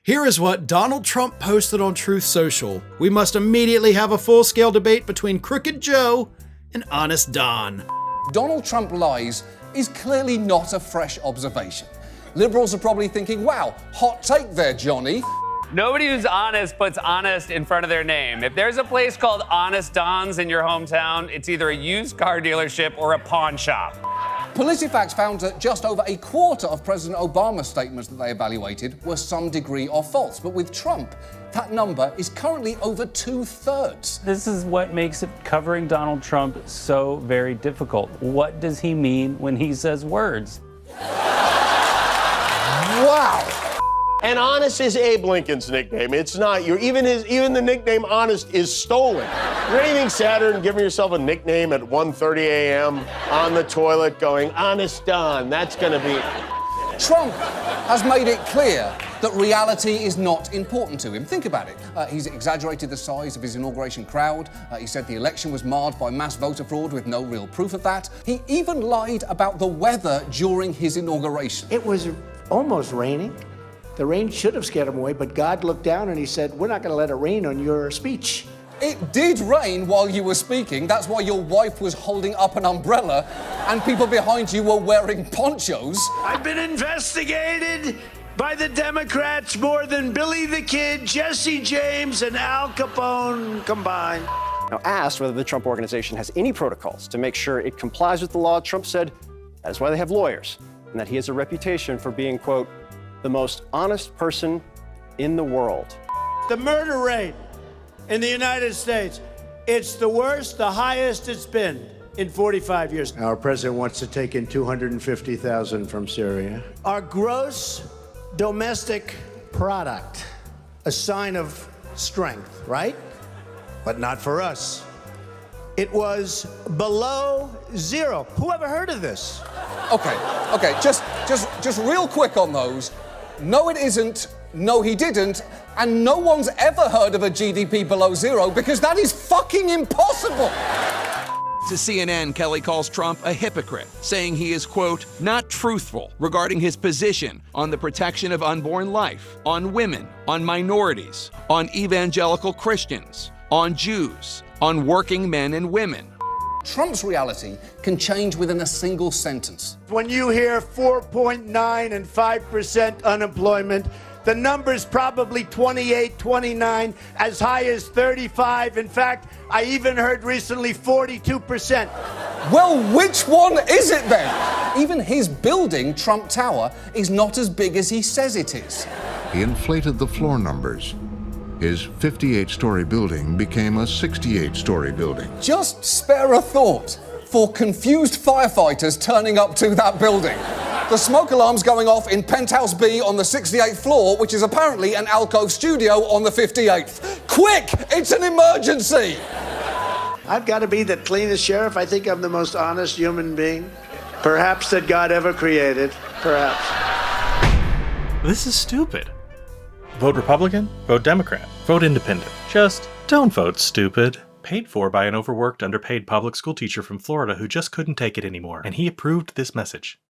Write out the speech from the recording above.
Here is what Donald Trump posted on Truth Social. We must immediately have a full-scale debate between Crooked Joe and Honest Don. Donald Trump lies is clearly not a fresh observation. Liberals are probably thinking, wow, hot take there, Johnny. Nobody who's honest puts honest in front of their name. If there's a place called Honest Don's in your hometown, it's either a used car dealership or a pawn shop. PolitiFact found that just over a quarter of President Obama's statements that they evaluated were some degree of false. But with Trump, that number is currently over 2/3. This is what makes it covering Donald Trump so very difficult. What does he mean when he says words? Wow. And Honest is Abe Lincoln's nickname. It's not even the nickname Honest is stolen. Is there anything sadder than giving yourself a nickname at 1:30 a.m. on the toilet going, Honest Don? That's gonna be... Trump has made it clear that reality is not important to him. Think about it. He's exaggerated the size of his inauguration crowd. He said the election was marred by mass voter fraud with no real proof of that. He even lied about the weather during his inauguration. It was almost raining. The rain should have scared him away, but God looked down and he said, we're not going to let it rain on your speech. It did rain while you were speaking. That's why your wife was holding up an umbrella and people behind you were wearing ponchos. I've been investigated by the Democrats more than Billy the Kid, Jesse James, and Al Capone combined. Now, asked whether the Trump Organization has any protocols to make sure it complies with the law, Trump said that is why they have lawyers, and that he has a reputation for being, quote, the most honest person in the world. The murder rate in the United States, it's the worst, the highest it's been in 45 years. Our president wants to take in 250,000 from Syria. Our gross domestic product, a sign of strength, right? But not for us. It was below zero. Who ever heard of this? Okay, just real quick on those. No, it isn't. No, he didn't. And no one's ever heard of a GDP below zero because that is fucking impossible. To CNN, Kelly calls Trump a hypocrite, saying he is, quote, not truthful regarding his position on the protection of unborn life, on women, on minorities, on evangelical Christians, on Jews, on working men and women. Trump's reality can change within a single sentence. When you hear 4.9 and 5% unemployment, the number's probably 28, 29, as high as 35. In fact, I even heard recently 42%. Well, which one is it then? Even his building, Trump Tower, is not as big as he says it is. He inflated the floor numbers. His 58-story building became a 68-story building. Just spare a thought for confused firefighters turning up to that building. The smoke alarm's going off in Penthouse B on the 68th floor, which is apparently an alcove studio on the 58th. Quick! It's an emergency! I've got to be the cleanest sheriff. I think I'm the most honest human being, perhaps, that God ever created. Perhaps. This is stupid. Vote Republican, vote Democrat, vote Independent. Just don't vote stupid. Paid for by an overworked, underpaid public school teacher from Florida who just couldn't take it anymore, and he approved this message.